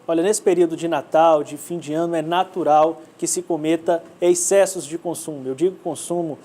Olha, nesse período de Natal, de fim de ano, é natural que se cometa excessos de consumo. Eu digo consumo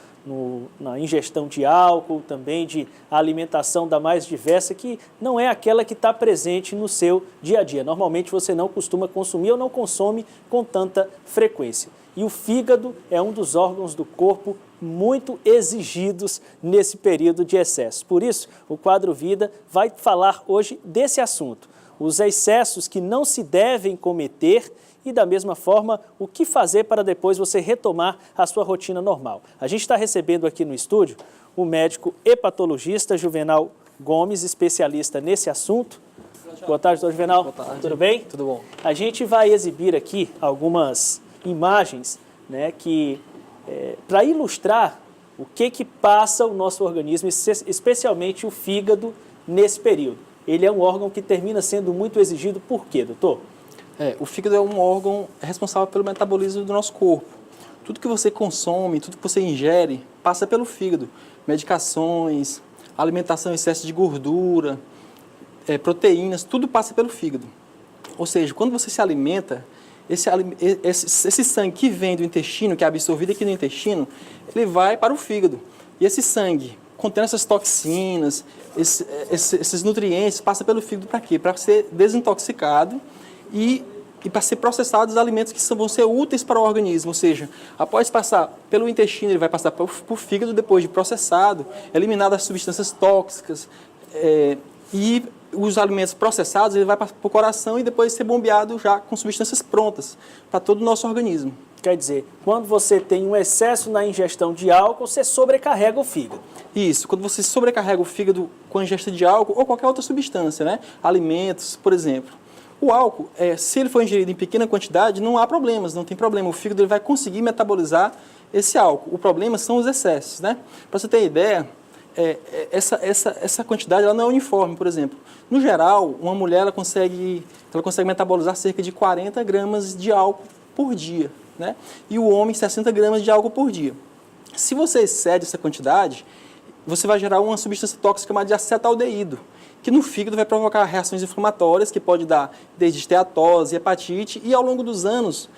na ingestão de álcool, também de alimentação da mais diversa, que não é aquela que está presente no seu dia a dia. Normalmente você não costuma consumir ou não consome com tanta frequência. E o fígado é um dos órgãos do corpo muito exigidos nesse período de excesso. Por isso, o Quadro Vida vai falar hoje desse assunto. Os excessos que não se devem cometer e, da mesma forma, o que fazer para depois você retomar a sua rotina normal. A gente está recebendo aqui no estúdio o médico hepatologista Juvenal Gomes, especialista nesse assunto. Boa tarde, doutor Juvenal. Boa tarde. Tudo bem? Tudo bom. A gente vai exibir aqui algumas imagens, né, para ilustrar o que passa o nosso organismo, especialmente o fígado, nesse período. Ele é um órgão que termina sendo muito exigido. Por quê, doutor? O fígado é um órgão responsável pelo metabolismo do nosso corpo. Tudo que você consome, tudo que você ingere, passa pelo fígado. Medicações, alimentação em excesso de gordura, proteínas, tudo passa pelo fígado. Ou seja, quando você se alimenta, esse sangue que vem do intestino, que é absorvido aqui no intestino, ele vai para o fígado. E esse sangue, contendo essas toxinas, esses nutrientes, passa pelo fígado para quê? Para ser desintoxicado e para ser processados os alimentos que vão ser úteis para o organismo. Ou seja, após passar pelo intestino, ele vai passar para o fígado, depois de processado, eliminadas as substâncias tóxicas, e os alimentos processados, ele vai para o coração e depois ser bombeado já com substâncias prontas para todo o nosso organismo. Quer dizer, quando você tem um excesso na ingestão de álcool, você sobrecarrega o fígado. Isso, quando você sobrecarrega o fígado com a ingestão de álcool ou qualquer outra substância, né? Alimentos, por exemplo. O álcool, se ele for ingerido em pequena quantidade, não há problemas, não tem problema. O fígado ele vai conseguir metabolizar esse álcool. O problema são os excessos, né? Para você ter ideia, essa quantidade ela não é uniforme, por exemplo. No geral, uma mulher ela consegue metabolizar cerca de 40 gramas de álcool por dia, né? E o homem 60 gramas de álcool por dia. Se você excede essa quantidade, você vai gerar uma substância tóxica chamada de acetaldeído, que no fígado vai provocar reações inflamatórias, que pode dar desde esteatose, hepatite, e ao longo dos anos,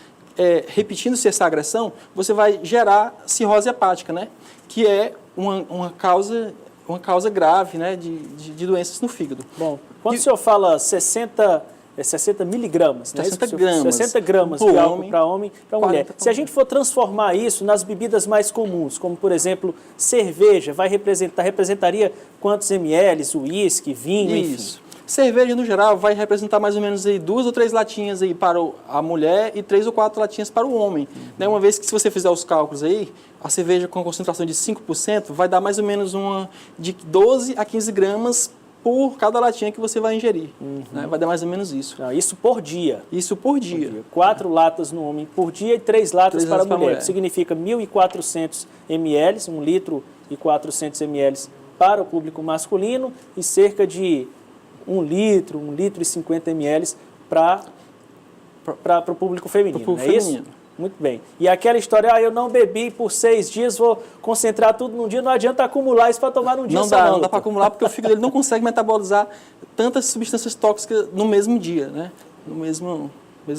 repetindo-se essa agressão, você vai gerar cirrose hepática, né? Que é uma causa grave, né, de doenças no fígado. Bom, quando o senhor fala 60 miligramas, né? 60 gramas. 60 gramas de álcool para homem e para mulher. Se a gente for transformar isso nas bebidas mais comuns, como por exemplo cerveja, representaria quantos ml? Uísque, vinho, Isso. enfim. Cerveja, no geral, vai representar mais ou menos aí 2 ou 3 latinhas aí para a mulher e 3 ou 4 latinhas para o homem. Né? Uma vez que, se você fizer os cálculos aí, a cerveja com concentração de 5% vai dar mais ou menos de 12 a 15 gramas por cada latinha que você vai ingerir. Né? Vai dar mais ou menos isso. Isso por dia. Isso por dia. 4 latas no homem por dia e 3 latas para a mulher. Que significa 1.400 ml, 1 litro e 400 ml para o público masculino e cerca de 1 litro e 50 ml para o público feminino, não é isso? Muito bem. E aquela história, eu não bebi por 6 dias, vou concentrar tudo num dia, não adianta acumular isso para tomar num dia só. Não dá para acumular, porque o fígado ele não consegue metabolizar tantas substâncias tóxicas no mesmo dia, né? No mesmo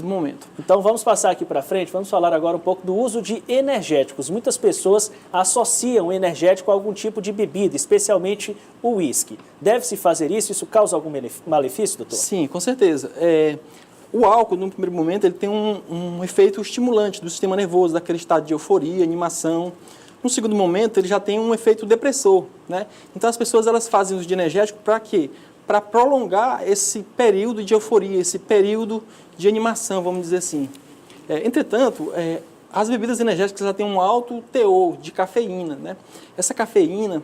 momento. Então vamos passar aqui para frente, vamos falar agora um pouco do uso de energéticos. Muitas pessoas associam o energético a algum tipo de bebida, especialmente o uísque. Deve-se fazer isso? Isso causa algum malefício, doutor? Sim, com certeza. O álcool, no primeiro momento, ele tem um efeito estimulante do sistema nervoso, daquele estado de euforia, animação. No segundo momento, ele já tem um efeito depressor, né? Então as pessoas elas fazem uso de energético para quê? Para prolongar esse período de euforia, esse período de animação, vamos dizer assim. Entretanto, as bebidas energéticas ela têm um alto teor de cafeína, né? Essa cafeína,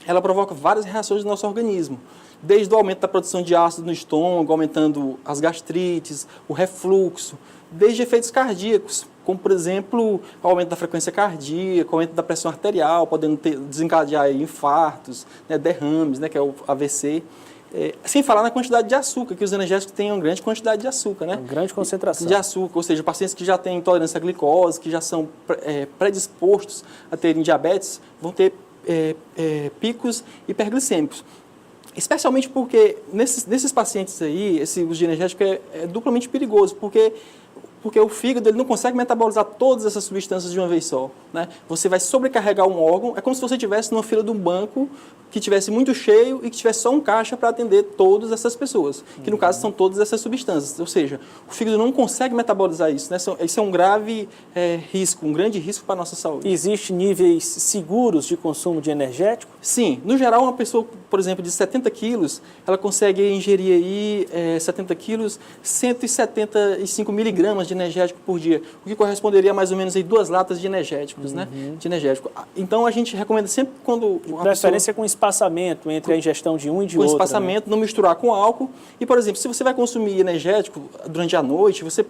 ela provoca várias reações no nosso organismo, desde o aumento da produção de ácido no estômago, aumentando as gastrites, o refluxo, desde efeitos cardíacos, como, por exemplo, o aumento da frequência cardíaca, o aumento da pressão arterial, podendo desencadear infartos, né, derrames, né, que é o AVC. Sem falar na quantidade de açúcar, que os energéticos têm uma grande quantidade de açúcar, né? Uma grande concentração. De açúcar, ou seja, pacientes que já têm intolerância à glicose, que já são predispostos a terem diabetes, vão ter picos hiperglicêmicos. Especialmente porque nesses pacientes aí, esse uso de energético é duplamente perigoso, porque o fígado ele não consegue metabolizar todas essas substâncias de uma vez só, né? Você vai sobrecarregar um órgão, é como se você estivesse numa fila de um banco que tivesse muito cheio e que tivesse só um caixa para atender todas essas pessoas, que no caso são todas essas substâncias. Ou seja, o fígado não consegue metabolizar isso, né? Isso é um grave risco, um grande risco para a nossa saúde. Existem níveis seguros de consumo de energético? Sim, no geral uma pessoa, por exemplo, de 70 quilos, ela consegue ingerir aí 70 quilos, 175 miligramas de energético por dia, o que corresponderia a mais ou menos aí 2 latas de energéticos, né? De energético. Então a gente recomenda sempre quando a preferência com espaçamento entre a ingestão de um e de com outro. espaçamento, né? Não misturar com álcool. E, por exemplo, se você vai consumir energético durante a noite, você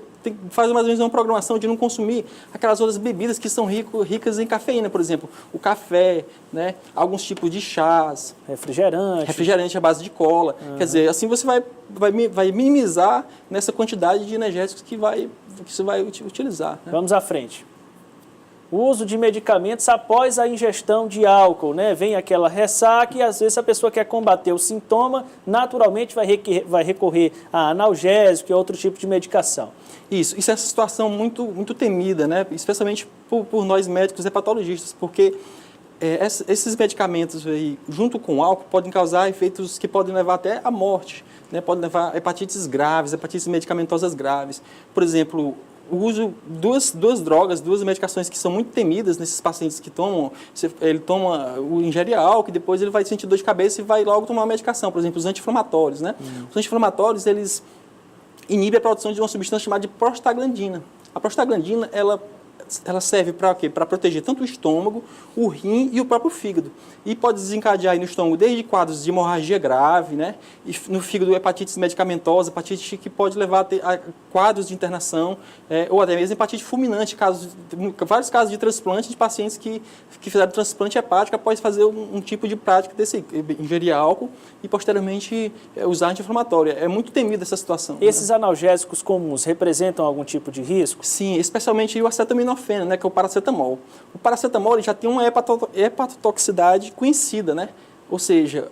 faz mais ou menos uma programação de não consumir aquelas outras bebidas que são ricas em cafeína, por exemplo, o café, né? Alguns tipos de chás. Refrigerante à base de cola. Quer dizer, assim você vai minimizar nessa quantidade de energéticos que você vai utilizar. Né? Vamos à frente. O uso de medicamentos após a ingestão de álcool, né? Vem aquela ressaca e às vezes a pessoa quer combater o sintoma, naturalmente vai recorrer a analgésico e outro tipo de medicação. Isso é uma situação muito, muito temida, né? Especialmente por nós médicos hepatologistas, porque esses medicamentos aí, junto com o álcool, podem causar efeitos que podem levar até à morte, né? Podem levar a hepatites graves, hepatites medicamentosas graves. Por exemplo, o uso duas drogas, 2 medicações que são muito temidas nesses pacientes que tomam, ele ingere álcool e depois ele vai sentir dor de cabeça e vai logo tomar uma medicação, por exemplo, os anti-inflamatórios, né? Os anti-inflamatórios, eles inibem a produção de uma substância chamada de prostaglandina. A prostaglandina, ela serve para quê? Para proteger tanto o estômago, o rim e o próprio fígado. E pode desencadear aí no estômago desde quadros de hemorragia grave, né? E no fígado, hepatites medicamentosas, hepatite que pode levar a quadros de internação, ou até mesmo hepatite fulminante, vários casos de transplante de pacientes que fizeram transplante hepático após fazer um tipo de prática desse, ingerir álcool e posteriormente usar anti-inflamatório. É muito temida essa situação. Esses analgésicos comuns representam algum tipo de risco? Sim, especialmente o acetaminofeno, né, que é o paracetamol. O paracetamol ele já tem uma hepatotoxicidade conhecida, né? Ou seja,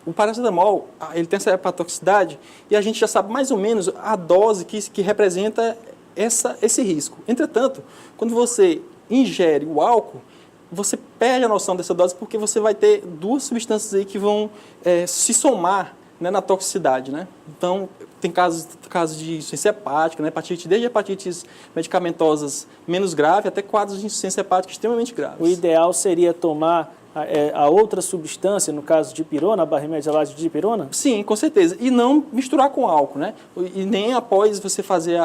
o paracetamol ele tem essa hepatotoxicidade e a gente já sabe mais ou menos a dose que representa esse risco. Entretanto, quando você ingere o álcool, você perde a noção dessa dose porque você vai ter 2 substâncias aí que vão se somar, né, na toxicidade, né? Então, tem casos de insuficiência hepática, né? Desde hepatites medicamentosas menos graves até quadros de insuficiência hepática extremamente graves. O ideal seria tomar a outra substância, no caso de dipirona, a remédios à base de dipirona? Sim, com certeza. E não misturar com álcool, né? E nem após você fazer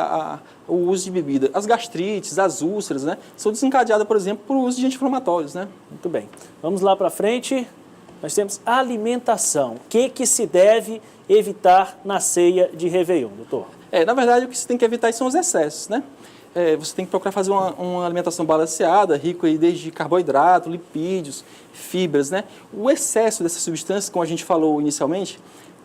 o uso de bebida. As gastrites, as úlceras, né? São desencadeadas, por exemplo, por uso de anti-inflamatórios, né? Muito bem. Vamos lá para frente. Nós temos alimentação. O que se deve evitar na ceia de Réveillon, doutor? Na verdade, o que você tem que evitar são os excessos, né? Você tem que procurar fazer uma alimentação balanceada, rico aí desde carboidrato, lipídios, fibras, né? O excesso dessas substâncias, como a gente falou inicialmente,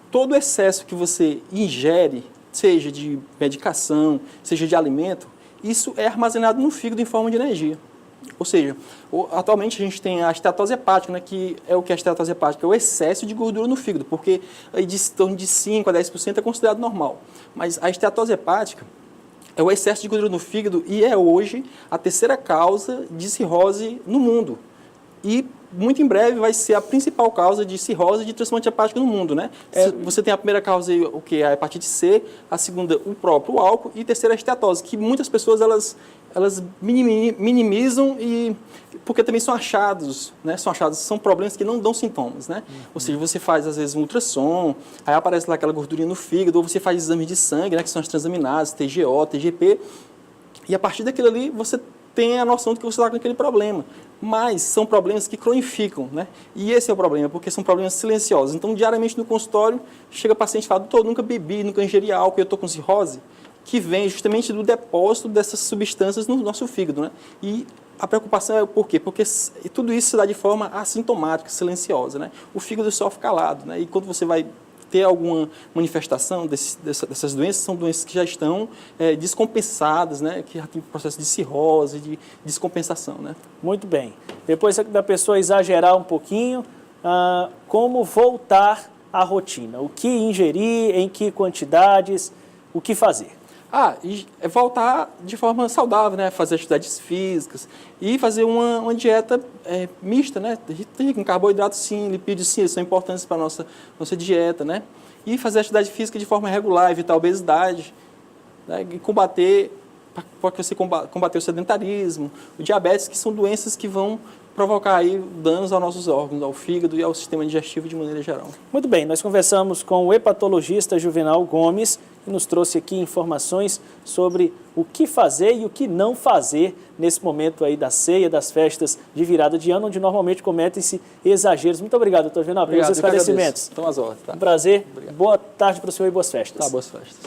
todo excesso que você ingere, seja de medicação, seja de alimento, isso é armazenado no fígado em forma de energia. Ou seja, atualmente a gente tem a esteatose hepática, né, que é o que é a esteatose hepática? É o excesso de gordura no fígado, porque aí de torno de 5% a 10% é considerado normal. Mas a esteatose hepática é o excesso de gordura no fígado e é hoje a 3ª causa de cirrose no mundo. E muito em breve vai ser a principal causa de cirrose e de transplante hepático no mundo, né? Você tem a primeira causa, o que é a hepatite C, a segunda, o próprio álcool, e a terceira, a esteatose, que muitas pessoas elas minimizam porque também são achados, né? São problemas que não dão sintomas, né? Ou seja, você faz às vezes um ultrassom, aí aparece lá aquela gordurinha no fígado, ou você faz exames de sangue, né? Que são as transaminases, TGO, TGP, e a partir daquilo ali você tem a noção de que você está com aquele problema. Mas são problemas que cronificam, né? E esse é o problema, porque são problemas silenciosos. Então, diariamente no consultório, chega paciente e fala, doutor, nunca bebi, nunca ingeri álcool, eu estou com cirrose, que vem justamente do depósito dessas substâncias no nosso fígado, né? E a preocupação é por quê? Porque tudo isso se dá de forma assintomática, silenciosa, né? O fígado sofre calado, né? E quando você vai ter alguma manifestação dessas doenças, são doenças que já estão descompensadas, né? Que já tem processo de cirrose, de descompensação, né? Muito bem. Depois da pessoa exagerar um pouquinho, como voltar a rotina? O que ingerir, em que quantidades, o que fazer? E é voltar de forma saudável, né? Fazer atividades físicas e fazer uma dieta mista, né? Rica em carboidratos sim, lipídios sim, eles são importantes para a nossa dieta, né? E fazer atividade física de forma regular, evitar a obesidade, né? E para que você combater o sedentarismo, o diabetes, que são doenças que vão provocar aí danos aos nossos órgãos, ao fígado e ao sistema digestivo de maneira geral. Muito bem, nós conversamos com o hepatologista Juvenal Gomes, que nos trouxe aqui informações sobre o que fazer e o que não fazer nesse momento aí da ceia, das festas de virada de ano, onde normalmente cometem-se exageros. Muito obrigado, doutor Juvenal, pelos esclarecimentos. Estão às ordens. Tá? Um prazer. Obrigado. Boa tarde para o senhor e boas festas. Boas festas.